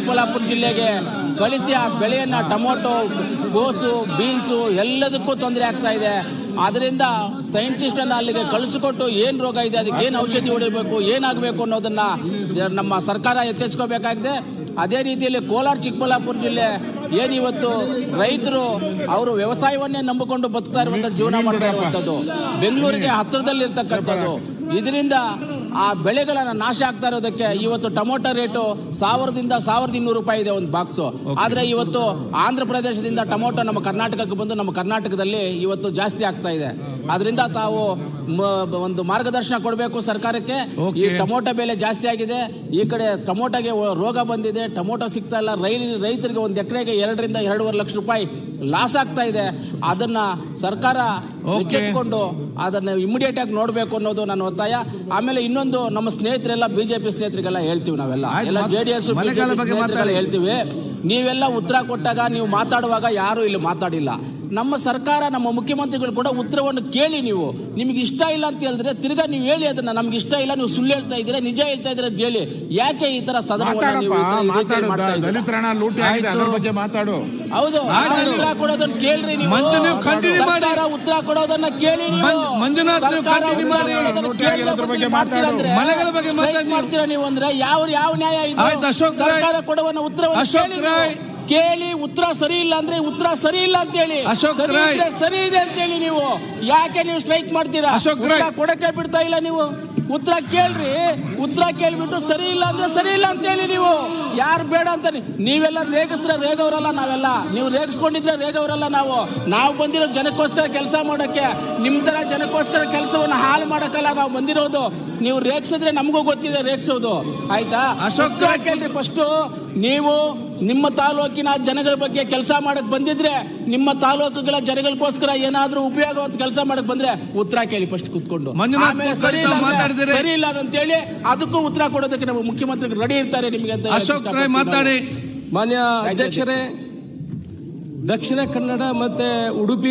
ಚಿಕ್ಕಬಳ್ಳಾಪುರ ಜಿಲ್ಲೆಗೆ ಕಳಿಸಿ ಆ ಬೆಳೆಯನ್ನ ಟೊಮೊಟೊ, ಕೋಸು, ಬೀನ್ಸು ಎಲ್ಲದಕ್ಕೂ ತೊಂದರೆ ಆಗ್ತಾ ಇದೆ. ಅದರಿಂದ ಸೈಂಟಿಸ್ಟ್ ಅನ್ನ ಅಲ್ಲಿಗೆ ಕಳಿಸಿಕೊಟ್ಟು ಏನ್ ರೋಗ ಇದೆ, ಅದಕ್ಕೆ ಏನ್ ಔಷಧಿ ಹೊಡಿಬೇಕು, ಏನಾಗಬೇಕು ಅನ್ನೋದನ್ನ ನಮ್ಮ ಸರ್ಕಾರ ಎತ್ತೆಚ್ಕೋಬೇಕಾಗಿದೆ. ಅದೇ ರೀತಿಯಲ್ಲಿ ಕೋಲಾರ ಚಿಕ್ಕಬಳ್ಳಾಪುರ ಜಿಲ್ಲೆ ಏನಿವತ್ತು ರೈತರು ಅವರು ವ್ಯವಸಾಯವನ್ನೇ ನಂಬಿಕೊಂಡು ಬದುಕ್ತಾ ಇರುವಂತ ಜೀವನ ಮಾಡ್ತಾ ಇರುವಂತದ್ದು, ಬೆಂಗಳೂರಿಗೆ ಹತ್ತಿರದಲ್ಲಿರ್ತಕ್ಕಂಥದ್ದು. ಇದರಿಂದ ಆ ಬೆಳೆಗಳನ್ನ ನಾಶ ಆಗ್ತಾ ಇರೋದಕ್ಕೆ ಇವತ್ತು ಟೊಮೊಟೊ ರೇಟು 1000ದಿಂದ 1200 ರೂಪಾಯಿ ಇದೆ ಒಂದು ಬಾಕ್ಸ್. ಆದ್ರೆ ಇವತ್ತು ಆಂಧ್ರ ಪ್ರದೇಶದಿಂದ ಟೊಮೊಟೊ ನಮ್ಮ ಕರ್ನಾಟಕಕ್ಕೆ ಬಂದು ನಮ್ಮ ಕರ್ನಾಟಕದಲ್ಲಿ ಇವತ್ತು ಜಾಸ್ತಿ ಆಗ್ತಾ ಇದೆ. ಅದರಿಂದ ತಾವು ಒಂದು ಮಾರ್ಗದರ್ಶನ ಕೊಡಬೇಕು ಸರ್ಕಾರಕ್ಕೆ. ಈ ಟೊಮೊಟೊ ಬೆಲೆ ಜಾಸ್ತಿ ಆಗಿದೆ, ಈ ಕಡೆ ಟೊಮೊಟೊಗೆ ರೋಗ ಬಂದಿದೆ, ಟೊಮೊಟೊ ಸಿಗ್ತಾ ಇಲ್ಲ. ರೈತರಿಗೆ ಒಂದು ಎಕರೆಗೆ 2 ರಿಂದ 2.5 ಲಕ್ಷ ರೂಪಾಯಿ ಲಾಸ್ ಆಗ್ತಾ ಇದೆ. ಅದನ್ನ ಸರ್ಕಾರ ಎಚ್ಚೆತ್ತುಕೊಂಡು ಅದನ್ನ ಇಮಿಡಿಯೇಟ್ ಆಗಿ ನೋಡ್ಬೇಕು ಅನ್ನೋದು ನನ್ನ ಒತ್ತಾಯ. ಆಮೇಲೆ ಇನ್ನೊಂದು, ನಮ್ಮ ಸ್ನೇಹಿತರೆಲ್ಲ ಬಿಜೆಪಿ ಸ್ನೇಹಿತರಿಗೆಲ್ಲ ಹೇಳ್ತೀವಿ, ನಾವೆಲ್ಲ ಜೆಡಿಎಸ್ ಹೇಳ್ತೀವಿ, ನೀವೆಲ್ಲ ಉತ್ತರ ಕೊಟ್ಟಾಗ ನೀವು ಮಾತಾಡುವಾಗ ಯಾರು ಇಲ್ಲಿ ಮಾತಾಡಿಲ್ಲ. ನಮ್ಮ ಸರ್ಕಾರ, ನಮ್ಮ ಮುಖ್ಯಮಂತ್ರಿಗಳು ಕೂಡ ಉತ್ತರವನ್ನು ಕೇಳಿ, ನೀವು ನಿಮ್ಗೆ ಇಷ್ಟ ಇಲ್ಲ ಅಂತ ಹೇಳಿದ್ರೆ ತಿರ್ಗಾ ನೀವು ಹೇಳಿ ಅದನ್ನ. ನಮ್ಗೆ ಇಷ್ಟ ಇಲ್ಲ, ನೀವು ಸುಳ್ಳು ಹೇಳ್ತಾ ಇದ್ದೀರಾ, ನಿಜ ಹೇಳ್ತಾ ಇದ್ದೀರಾ ಅಂತ ಹೇಳಿ. ಯಾಕೆ ಈ ತರ ಸದನವನ್ನು ನೀವು ಹೌದು ಉತ್ತರ ಕೊಡೋದನ್ನ ಕೇಳ್ರಿ ನೀವು. ಸರ್ಕಾರ ಉತ್ತರ ಕೊಡೋದನ್ನ ಕೇಳಿ ನೀವು. ಮಾಡ್ತೀರಾ ನೀವು ಅಂದ್ರೆ ಯಾವ ನ್ಯಾಯ ಇದೆ? ಸರ್ಕಾರ ಕೊಡುವ ಉತ್ತರವನ್ನು ಕೇಳಿ, ಉತ್ತರ ಸರಿ ಇಲ್ಲ ಅಂದ್ರೆ ಉತ್ತರ ಸರಿ ಇಲ್ಲ ಅಂತ ಹೇಳಿ, ಸರಿ ಇದೆ ಅಂತ ಹೇಳಿ. ನೀವು ಯಾಕೆ ನೀವು ಸ್ಟ್ರೈಕ್ ಮಾಡ್ತೀರಾ? ಕೊಡಕ್ಕೆ ಬಿಡ್ತಾ ಇಲ್ಲ ನೀವು. ಉತ್ತರ ಕೇಳ್ರಿ, ಉತ್ತರ ಕೇಳ್ಬಿಟ್ಟು ಸರಿ ಇಲ್ಲ ಅಂದ್ರೆ ಸರಿ ಇಲ್ಲ ಅಂತ ಹೇಳಿ. ನೀವು ಯಾರು ಬೇಡ ಅಂತ ನೀವೆಲ್ಲ ರೇಗವರಲ್ಲ ನಾವೆಲ್ಲ. ನೀವು ರೇಗಿಸ್ಕೊಂಡಿದ್ರೆ ರೇಗವರಲ್ಲ ನಾವು ಬಂದಿರೋ ಜನಕ್ಕೋಸ್ಕರ ಕೆಲಸ ಮಾಡಕ್ಕೆ. ನಿಮ್ ತರ ಜನಕ್ಕೋಸ್ಕರ ಕೆಲಸವನ್ನು ಹಾಳು ಮಾಡಕ್ಕಲ್ಲ ನಾವು ಬಂದಿರೋದು. ನೀವು ರೇಗಿಸಿದ್ರೆ ನಮಗೂ ಗೊತ್ತಿದೆ ರೇಗಿಸೋದು, ಆಯ್ತಾ? ಉತ್ತರ ಕೇಳ್ರಿ ಫಸ್ಟ್. ನೀವು ನಿಮ್ಮ ತಾಲೂಕಿನ ಜನಗಳ ಬಗ್ಗೆ ಕೆಲಸ ಮಾಡಕ್ ಬಂದಿದ್ರೆ, ನಿಮ್ಮ ತಾಲೂಕುಗಳ ಜನಗಳಿಗೋಸ್ಕರ ಏನಾದ್ರೂ ಉಪಯೋಗವಂತ ಕೆಲಸ ಮಾಡಕ್ ಬಂದ್ರೆ ಉತ್ತರ ಕೇಳಿ ಫಸ್ಟ್ ಕೂತ್ಕೊಂಡು. ಸರಿ ಇಲ್ಲ ಅಂತ ಹೇಳಿ ಅದಕ್ಕೂ ಉತ್ತರ ಕೊಡೋದಕ್ಕೆ ನಮ್ಮ ಮುಖ್ಯಮಂತ್ರಿಗಳು ರೆಡಿ ಇರ್ತಾರೆ ನಿಮಗೆ ಅಂತ. ಅಶೋಕ್ ರೈ ಮಾತಾಡಿ. ಮಾನ್ಯ ಅಧ್ಯಕ್ಷರೇ, ದಕ್ಷಿಣ ಕನ್ನಡ ಮತ್ತೆ ಉಡುಪಿ